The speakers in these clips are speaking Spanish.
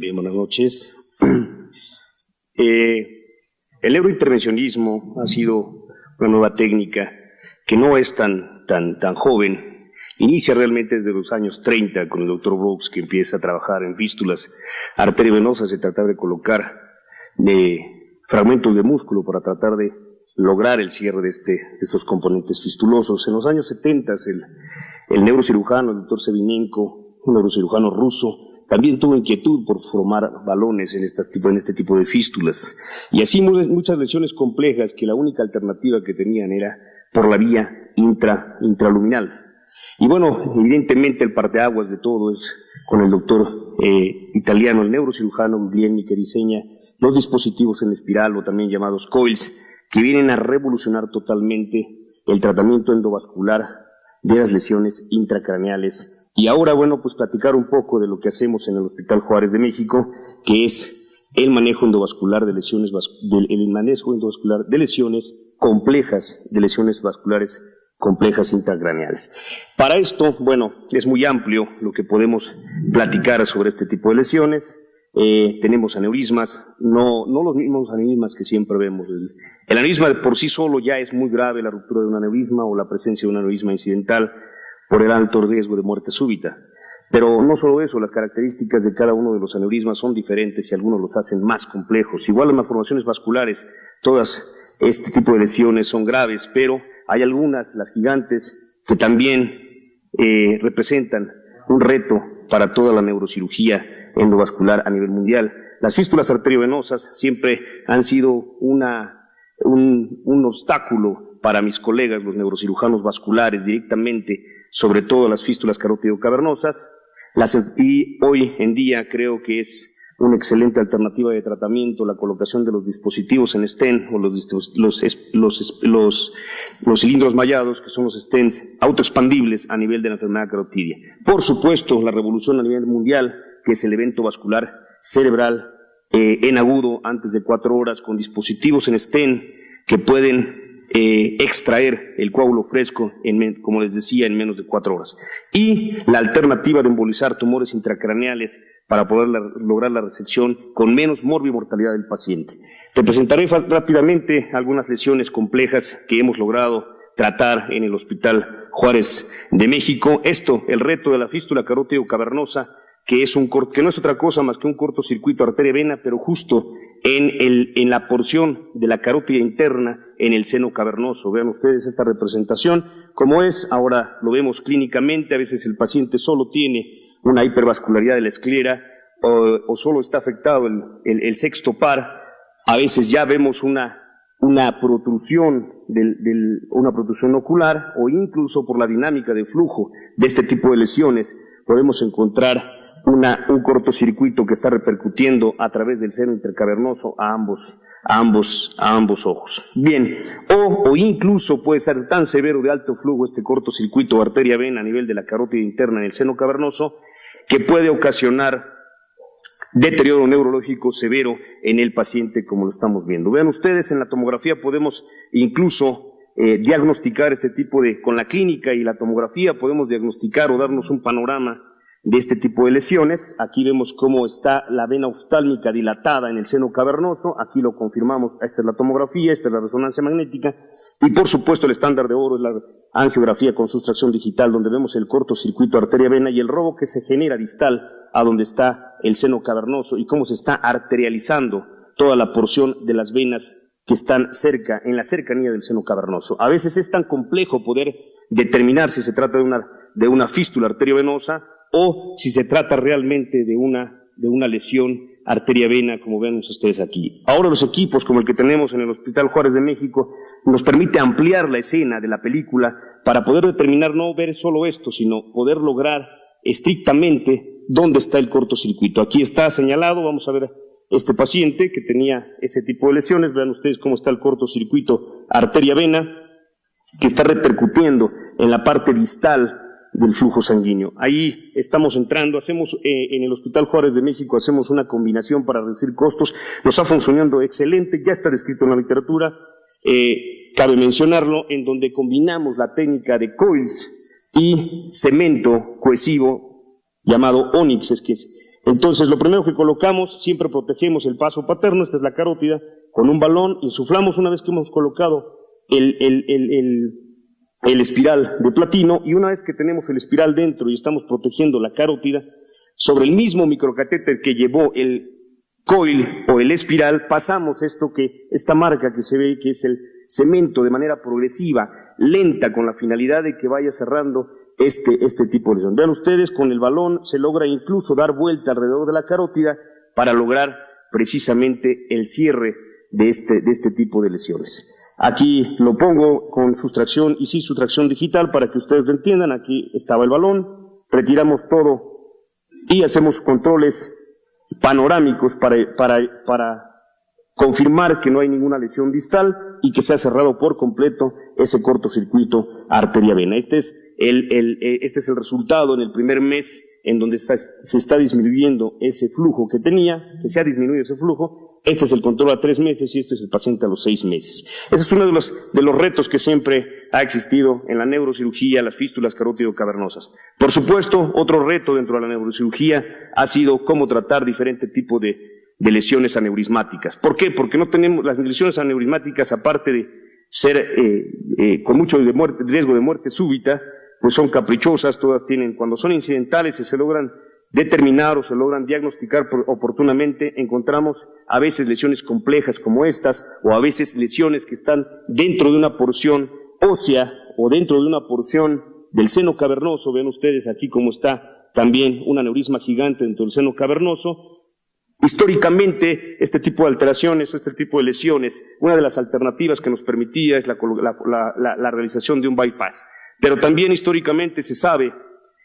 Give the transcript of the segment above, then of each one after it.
Bien, buenas noches. El neurointervencionismo ha sido una nueva técnica que no es tan joven. Inicia realmente desde los años 30 con el doctor Brooks, que empieza a trabajar en fístulas arteriovenosas y tratar de colocar fragmentos de músculo para tratar de lograr el cierre de estos componentes fistulosos. En los años 70 el neurocirujano, el doctor Sevinenko, un neurocirujano ruso, también tuvo inquietud por formar balones en este tipo de fístulas. Y así muchas lesiones complejas que la única alternativa que tenían era por la vía intraluminal. Y bueno, evidentemente el parteaguas de todo es con el doctor italiano, el neurocirujano Guglielmi, que diseña los dispositivos en espiral o también llamados coils, que vienen a revolucionar totalmente el tratamiento endovascular de las lesiones intracraneales. Y ahora, bueno, pues platicar un poco de lo que hacemos en el Hospital Juárez de México, que es el manejo endovascular de lesiones, complejas, de lesiones vasculares complejas intracraneales. Para esto, bueno, es muy amplio lo que podemos platicar sobre este tipo de lesiones. Tenemos aneurismas, no los mismos aneurismas que siempre vemos. El aneurisma por sí solo ya es muy grave, la ruptura de un aneurisma o la presencia de un aneurisma incidental por el alto riesgo de muerte súbita. Pero no solo eso, las características de cada uno de los aneurismas son diferentes y algunos los hacen más complejos. Igual las malformaciones vasculares, todas este tipo de lesiones son graves, pero hay algunas, las gigantes, que también representan un reto para toda la neurocirugía endovascular a nivel mundial. Las fístulas arteriovenosas siempre han sido un obstáculo para mis colegas, los neurocirujanos vasculares, directamente, sobre todo las fístulas carótido-cavernosas, y hoy en día creo que es una excelente alternativa de tratamiento la colocación de los dispositivos en stent o los cilindros mallados, que son los stents autoexpandibles a nivel de la enfermedad carotidia. Por supuesto, la revolución a nivel mundial, que es el evento vascular cerebral en agudo antes de 4 horas, con dispositivos en stent que pueden extraer el coágulo fresco, como les decía, en menos de 4 horas. Y la alternativa de embolizar tumores intracraneales para poder lograr la resección con menos morbimortalidad del paciente. Te presentaré rápidamente algunas lesiones complejas que hemos logrado tratar en el Hospital Juárez de México. El reto de la fístula carótido-cavernosa, que no es otra cosa más que un cortocircuito arteria-vena, pero justo en la porción de la carótida interna en el seno cavernoso. Vean ustedes esta representación, como es, ahora lo vemos clínicamente. A veces el paciente solo tiene una hipervascularidad de la esclera o solo está afectado el sexto par. A veces ya vemos una protrusión una protrusión ocular, o incluso por la dinámica de flujo de este tipo de lesiones podemos encontrar un cortocircuito que está repercutiendo a través del seno intercavernoso a ambos ojos. Bien, o incluso puede ser tan severo de alto flujo este cortocircuito arteria-vena a nivel de la carótida interna en el seno cavernoso, que puede ocasionar deterioro neurológico severo en el paciente, como lo estamos viendo. Vean ustedes, en la tomografía podemos incluso diagnosticar con la clínica y la tomografía podemos diagnosticar o darnos un panorama de este tipo de lesiones. Aquí vemos cómo está la vena oftálmica dilatada en el seno cavernoso. Aquí lo confirmamos. Esta es la tomografía, esta es la resonancia magnética, y por supuesto el estándar de oro es la angiografía con sustracción digital, donde vemos el cortocircuito arteria-vena y el robo que se genera distal a donde está el seno cavernoso, y cómo se está arterializando toda la porción de las venas que están en la cercanía del seno cavernoso. A veces es tan complejo poder determinar si se trata de una fístula arteriovenosa o si se trata realmente de una lesión arteria-vena, como ven ustedes aquí. Ahora los equipos como el que tenemos en el Hospital Juárez de México nos permite ampliar la escena de la película para poder determinar, no ver solo esto, sino poder lograr estrictamente dónde está el cortocircuito. Aquí está señalado. Vamos a ver este paciente que tenía ese tipo de lesiones. Vean ustedes cómo está el cortocircuito arteria-vena, que está repercutiendo en la parte distal del flujo sanguíneo. Ahí estamos entrando, en el Hospital Juárez de México hacemos una combinación para reducir costos. Nos está funcionando excelente, ya está descrito en la literatura. Cabe mencionarlo, en donde combinamos la técnica de coils y cemento cohesivo llamado Onyx, Entonces, lo primero que colocamos, siempre protegemos el paso paterno, esta es la carótida, con un balón, insuflamos una vez que hemos colocado el espiral de platino, y una vez que tenemos el espiral dentro y estamos protegiendo la carótida, sobre el mismo microcatéter que llevó el coil o el espiral, pasamos esta marca que se ve, que es el cemento, de manera progresiva, lenta, con la finalidad de que vaya cerrando este tipo de lesión. Vean ustedes, con el balón se logra incluso dar vuelta alrededor de la carótida para lograr precisamente el cierre de este tipo de lesiones. Aquí lo pongo con sustracción y sin sustracción digital para que ustedes lo entiendan. Aquí estaba el balón, retiramos todo y hacemos controles panorámicos para confirmar que no hay ninguna lesión distal y que se ha cerrado por completo ese cortocircuito arteria-vena. Este es el resultado en el primer mes, en donde se está disminuyendo ese flujo que tenía, que se ha disminuido ese flujo. Este es el control a 3 meses y este es el paciente a los 6 meses. Ese es uno de los retos que siempre ha existido en la neurocirugía, las fístulas carótido-cavernosas. Por supuesto, otro reto dentro de la neurocirugía ha sido cómo tratar diferentes tipos de lesiones aneurismáticas. ¿Por qué? Porque no tenemos las lesiones aneurismáticas, aparte de ser con mucho riesgo de muerte súbita, pues son caprichosas, todas tienen, cuando son incidentales y se logran determinar o se logran diagnosticar oportunamente, encontramos a veces lesiones complejas como estas, o a veces lesiones que están dentro de una porción ósea o dentro de una porción del seno cavernoso. Ven ustedes aquí cómo está también un aneurisma gigante dentro del seno cavernoso. Históricamente, este tipo de alteraciones, este tipo de lesiones, una de las alternativas que nos permitía es la realización de un bypass. Pero también históricamente se sabe,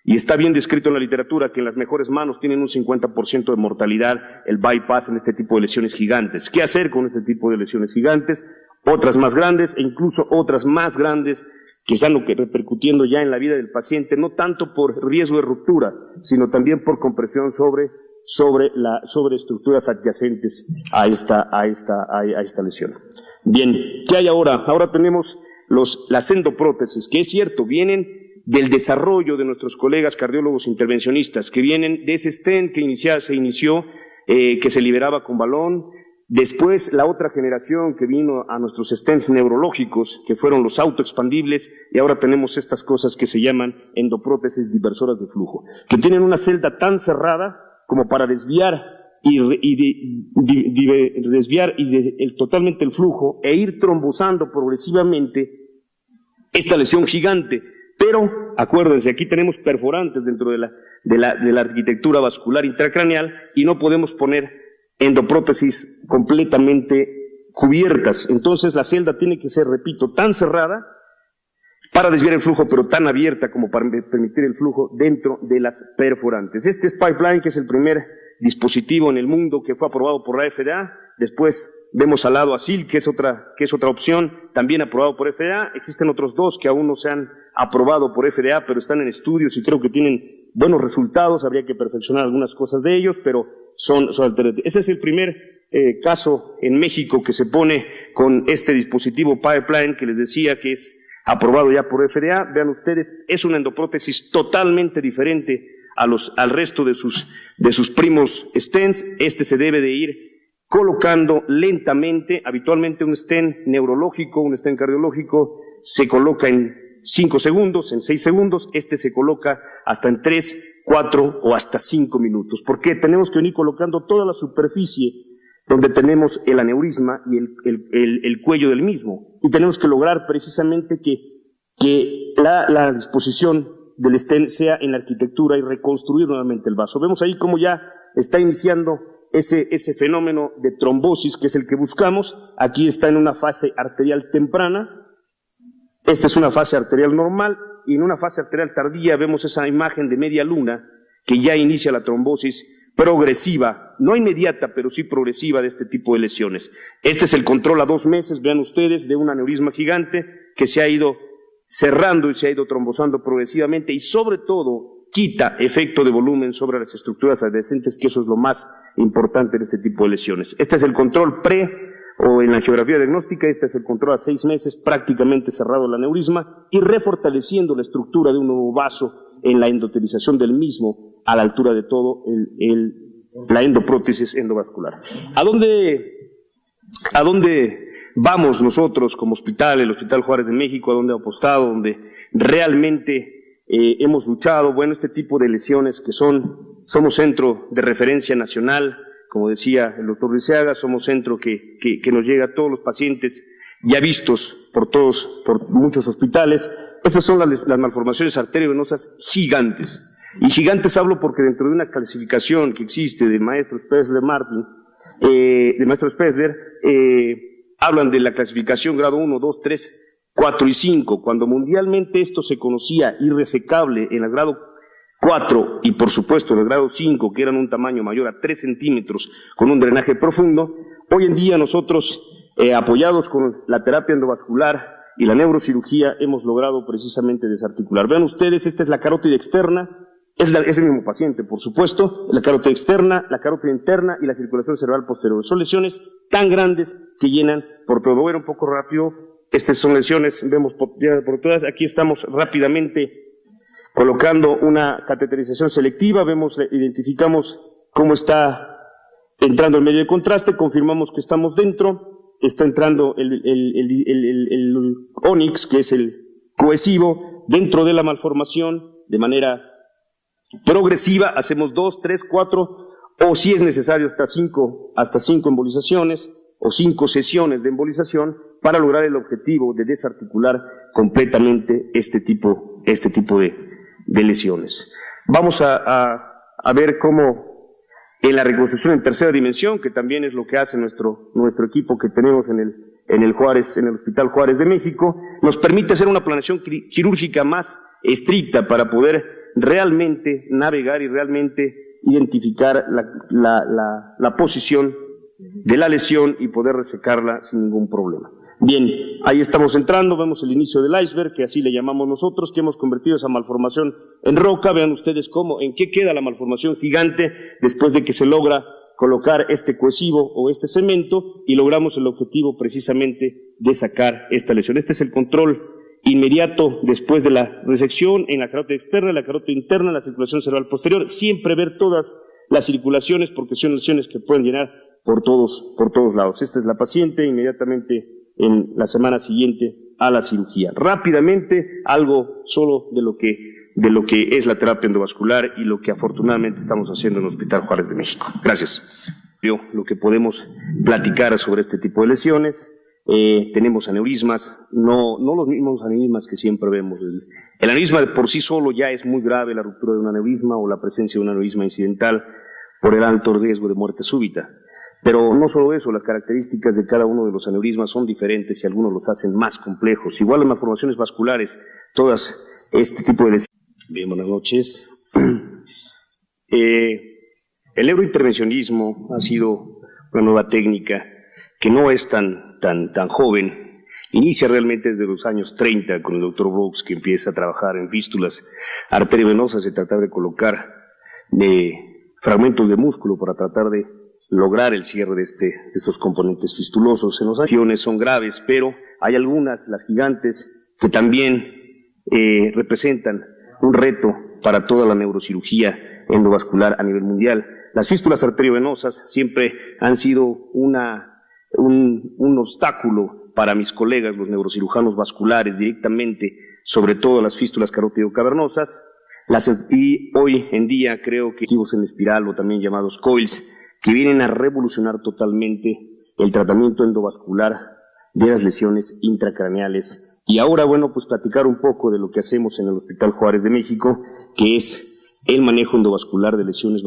y está bien descrito en la literatura, que en las mejores manos tienen un 50% de mortalidad el bypass en este tipo de lesiones gigantes. ¿Qué hacer con este tipo de lesiones gigantes? Otras más grandes e incluso otras más grandes que están repercutiendo ya en la vida del paciente, no tanto por riesgo de ruptura, sino también por compresión sobre estructuras adyacentes a esta lesión. Bien, ¿qué hay ahora? Ahora tenemos las endoprótesis, que es cierto, vienen del desarrollo de nuestros colegas cardiólogos intervencionistas, que vienen de ese stent que se inició, que se liberaba con balón. Después, la otra generación que vino a nuestros stents neurológicos, que fueron los autoexpandibles, y ahora tenemos estas cosas que se llaman endoprótesis diversoras de flujo, que tienen una celda tan cerrada como para desviar totalmente el flujo e ir trombosando progresivamente esta lesión gigante. Pero, acuérdense, aquí tenemos perforantes dentro de la arquitectura vascular intracraneal y no podemos poner endoprótesis completamente cubiertas. Entonces la celda tiene que ser, repito, tan cerrada para desviar el flujo, pero tan abierta como para permitir el flujo dentro de las perforantes. Este es Pipeline, que es el primer dispositivo en el mundo que fue aprobado por la FDA. Después vemos al lado ASIL, que es otra opción, también aprobado por FDA. Existen otros 2 que aún no se han aprobado por FDA, pero están en estudios y creo que tienen buenos resultados. Habría que perfeccionar algunas cosas de ellos, pero son alternativas. Ese es el primer caso en México que se pone con este dispositivo Pipeline, que les decía que es aprobado ya por FDA. Vean ustedes, es una endoprótesis totalmente diferente al resto de sus primos stents. Este se debe de ir colocando lentamente. Habitualmente un stent neurológico, un stent cardiológico se coloca en 5 segundos, en 6 segundos. Este se coloca hasta en 3, 4 o hasta 5 minutos. ¿Por qué? Tenemos que venir colocando toda la superficie donde tenemos el aneurisma y el cuello del mismo. Y tenemos que lograr precisamente que la disposición del stent sea en la arquitectura y reconstruir nuevamente el vaso. Vemos ahí cómo ya está iniciando ese fenómeno de trombosis, que es el que buscamos. Aquí está en una fase arterial temprana. Esta es una fase arterial normal, y en una fase arterial tardía vemos esa imagen de media luna que ya inicia la trombosis progresiva, no inmediata, pero sí progresiva, de este tipo de lesiones. Este es el control a 2 meses, vean ustedes, de un aneurisma gigante que se ha ido cerrando y se ha ido trombosando progresivamente, y sobre todo quita efecto de volumen sobre las estructuras adyacentes, que eso es lo más importante en este tipo de lesiones. Este es el control o en la angiografía diagnóstica. Este es el control a 6 meses, prácticamente cerrado el aneurisma y refortaleciendo la estructura de un nuevo vaso en la endotelización del mismo a la altura de todo la endoprótesis endovascular. ¿A dónde vamos nosotros como hospital, el Hospital Juárez de México? ¿A dónde ha apostado? ¿Dónde realmente hemos luchado? Bueno, este tipo de lesiones que somos centro de referencia nacional, como decía el doctor Liceaga, somos centro que nos llega a todos los pacientes ya vistos por muchos hospitales. Estas son las malformaciones arteriovenosas gigantes. Y gigantes hablo porque dentro de una clasificación que existe de maestro Spessler-Martin, hablan de la clasificación grado 1, 2, 3, 4 y 5, cuando mundialmente esto se conocía irresecable en el grado 4 y por supuesto en el grado 5, que eran un tamaño mayor a 3 centímetros con un drenaje profundo. Hoy en día nosotros, apoyados con la terapia endovascular y la neurocirugía, hemos logrado precisamente desarticular. Vean ustedes, esta es la carótida externa. Es el mismo paciente, por supuesto, la carótida externa, la carótida interna y la circulación cerebral posterior. Son lesiones tan grandes que llenan por todo. Voy a ir un poco rápido. Estas son lesiones, vemos por todas. Aquí estamos rápidamente colocando una cateterización selectiva. Identificamos cómo está entrando el medio de contraste, confirmamos que estamos dentro. Está entrando el ónix, que es el cohesivo, dentro de la malformación de manera progresiva. Hacemos 2, 3, 4 o si es necesario hasta 5 embolizaciones o 5 sesiones de embolización para lograr el objetivo de desarticular completamente este tipo de lesiones. Vamos a ver cómo en la reconstrucción en tercera dimensión, que también es lo que hace nuestro equipo que tenemos en el Hospital Juárez de México, nos permite hacer una planeación quirúrgica más estricta para poder realmente navegar y realmente identificar la posición de la lesión y poder resecarla sin ningún problema. Bien, ahí estamos entrando, vemos el inicio del iceberg, que así le llamamos nosotros, que hemos convertido esa malformación en roca. Vean ustedes en qué queda la malformación gigante después de que se logra colocar este cohesivo o este cemento y logramos el objetivo precisamente de sacar esta lesión. Este es el control inmediato después de la resección en la carótida externa, la carótida interna, la circulación cerebral posterior. Siempre ver todas las circulaciones porque son lesiones que pueden llenar por todos lados. Esta es la paciente inmediatamente en la semana siguiente a la cirugía. Rápidamente, algo solo de lo que es la terapia endovascular y lo que afortunadamente estamos haciendo en el Hospital Juárez de México. Gracias. Lo que podemos platicar sobre este tipo de lesiones. Tenemos aneurismas, no los mismos aneurismas que siempre vemos. El aneurisma de por sí solo ya es muy grave, la ruptura de un aneurisma o la presencia de un aneurisma incidental por el alto riesgo de muerte súbita. Pero no solo eso, las características de cada uno de los aneurismas son diferentes y algunos los hacen más complejos. Igual las malformaciones vasculares, todas este tipo de lesiones. Bien, buenas noches. El neurointervencionismo ha sido una nueva técnica que no es tan joven. Inicia realmente desde los años 30 con el doctor Brooks, que empieza a trabajar en fístulas arteriovenosas y tratar de colocar fragmentos de músculo para tratar de lograr el cierre de estos componentes fistulosos. En las lesiones son graves, pero hay algunas, las gigantes, que también representan un reto para toda la neurocirugía endovascular a nivel mundial. Las fístulas arteriovenosas siempre han sido un obstáculo para mis colegas, los neurocirujanos vasculares, directamente, sobre todo las fístulas carótido-cavernosas, y hoy en día creo que activos en espiral o también llamados coils, que vienen a revolucionar totalmente el tratamiento endovascular de las lesiones intracraneales. Y ahora, bueno, pues platicar un poco de lo que hacemos en el Hospital Juárez de México, que es el manejo endovascular de lesiones,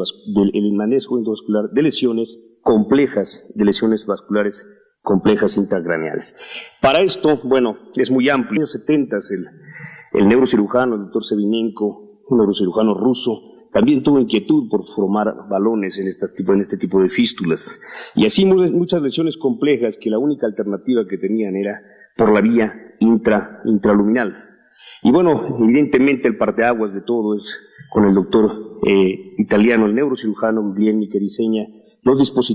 complejas, de lesiones vasculares complejas intracraneales. Para esto, bueno, es muy amplio. En los años 70 el neurocirujano, el doctor Sevinenko, un neurocirujano ruso, también tuvo inquietud por formar balones en este tipo de fístulas. Y así muchas lesiones complejas que la única alternativa que tenían era por la vía intraluminal. Y bueno, evidentemente el parteaguas de todo es con el doctor italiano, el neurocirujano Guglielmi, que diseña los dispositivos